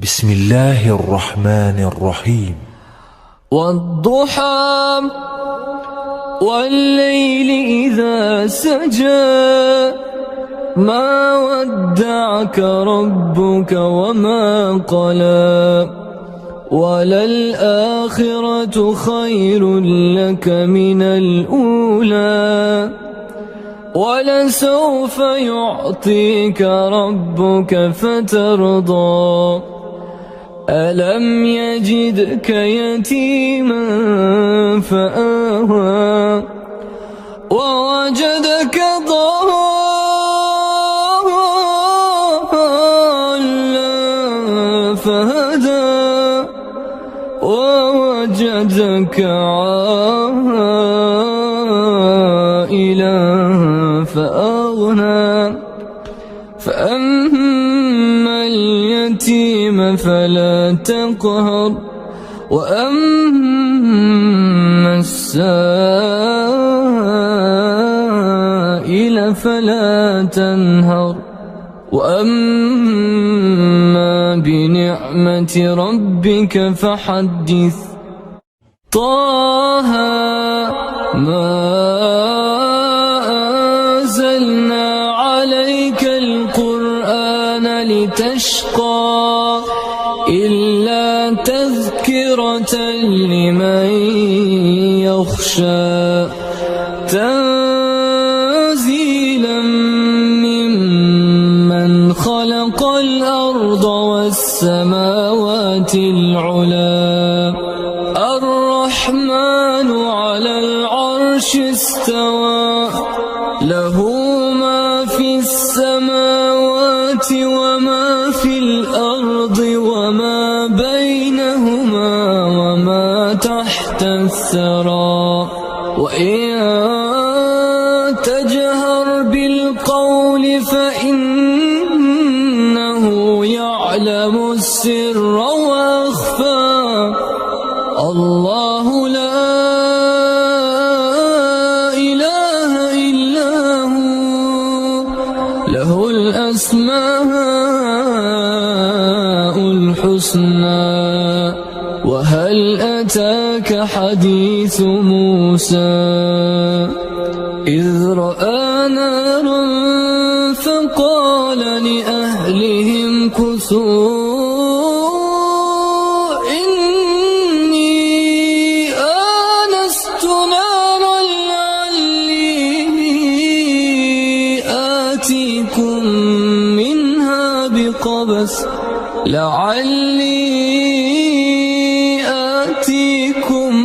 بسم الله الرحمن الرحيم. والضحى والليل إذا سجى ما ودعك ربك وما قلى وللآخرة خير لك من الأولى ولسوف يعطيك ربك فترضى ألم يجدك يتيما فآوى ووجدك ضالا فهدى ووجدك عائلا فأغنى فأما اليتيم فلا تقهر وأما السائل فلا تنهر وأما بنعمة ربك فحدث طه ما أنزلنا عليك القرآن لتشقى إلا تذكرة لمن يخشى تنزيلا ممن خلق الأرض والسماوات العلى الرحمن على العرش استوى له ما في السماوات وما في الأرض وما بينهما وما تحت الثرى وإن تجهر بالقول فإنه يعلم السر وأخفى الله لا إله إلا هو له الأسماء الحسنى وهل أتاك حديث موسى إذ رأى نارا فقال لأهلهم كثوا لعلي آتيكم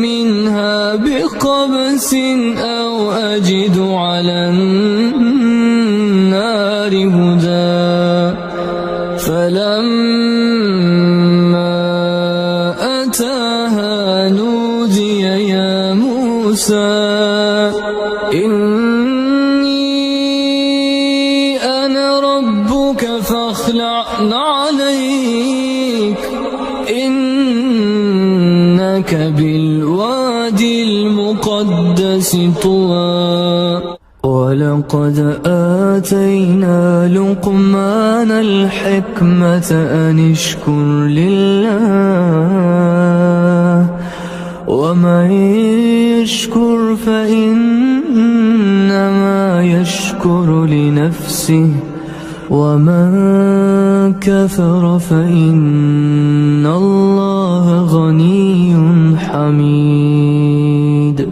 منها بقبس أو أجد على النار هدى فلما أتاها نودي يا موسى فاخلعن عليك إنك بالوادي المقدس طوى ولقد آتينا لقمان الحكمة أن اشكر لله ومن يشكر فإنما يشكر لنفسه ومن كفر فإن الله غني حميد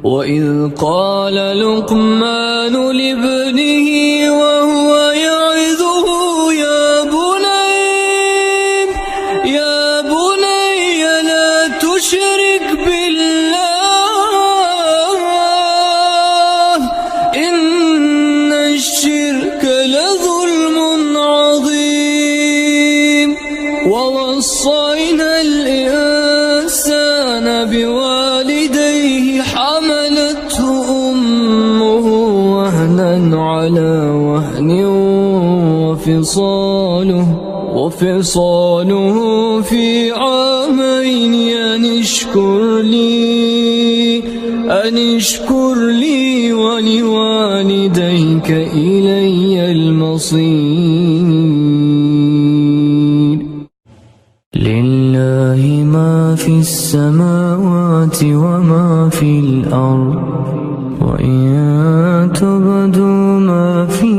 وإذ قال لقمان لابنه وهو يعظه يا بني لا تشرك بالله إن الشرك ووصينا الإنسان بوالديه حملته أمه وهنا على وهن وفصاله في عامين أن اشكر لي ولوالديك إلي المصير. في السماوات وما في الأرض وإن تبدوا ما في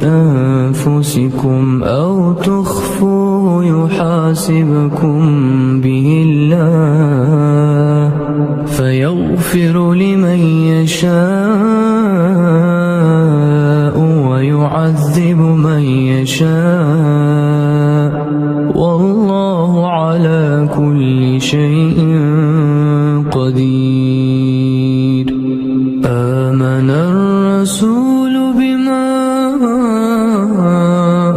أنفسكم أو تخفوه يحاسبكم به الله فيغفر لمن يشاء ويعذب من يشاء والله على كل شيء قدير. آمن الرسول بما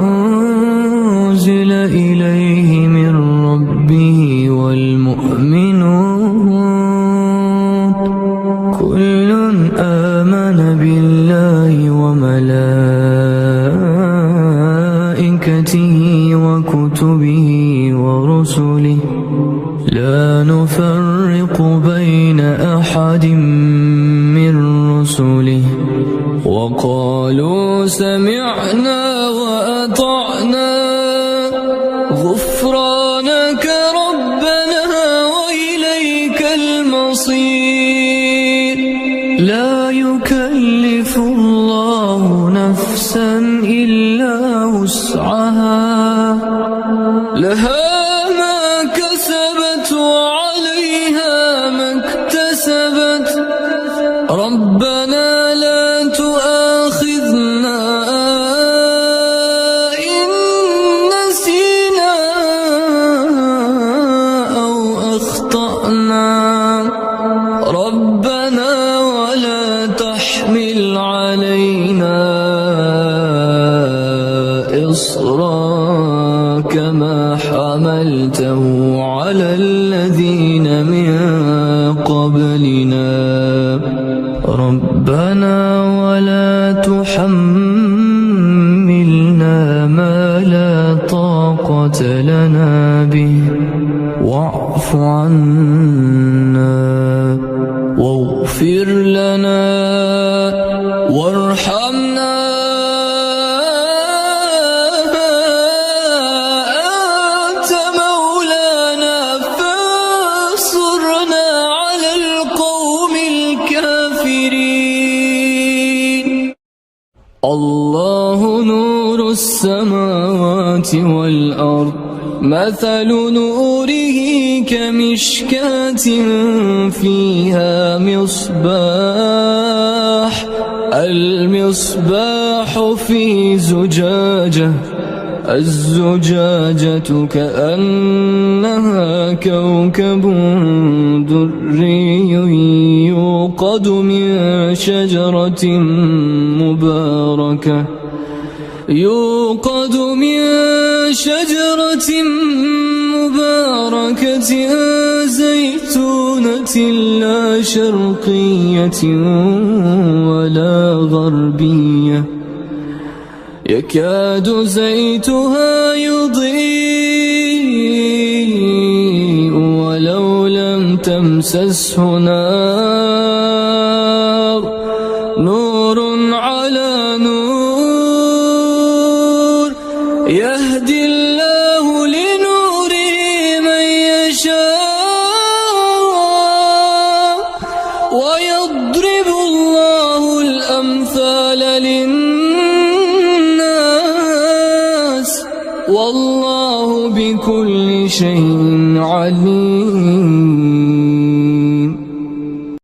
أنزل إليه من ربه والمؤمنون كل آمن بالله وملائكته وكتبه ورسله لا نفرق بين أحد من رسله وقالوا سمعنا وأطعنا غفرانك ربنا وإليك المصير. لا يكلف الله نفسا إلا وسعها لها ما كسبت وعليها ما اكتسبت ربنا لا تؤاخذنا إن نسينا أو أخطأنا ربنا ولا تحمل علينا إصرا كما حملته على الذين من قبلنا ربنا ولا تحملنا ما لا طاقة لنا به واعف عنا واغفر لنا وارحمنا أنت مولانا فانصرنا على القوم الكافرين. الله نور السماوات والأرض مثل نوره كمشكاة فيها مصباح المصباح في زجاجة الزجاجة كأنها كوكب دري يوقد من شجرة مباركة زيتونة لا شرقية ولا غربية يكاد زيتها يضيء ولو لم تمسسه نار نور على نور يهدي الله لنوره من يشاء ويضرب الله الأمثال للناس والله بكل شيء عليم.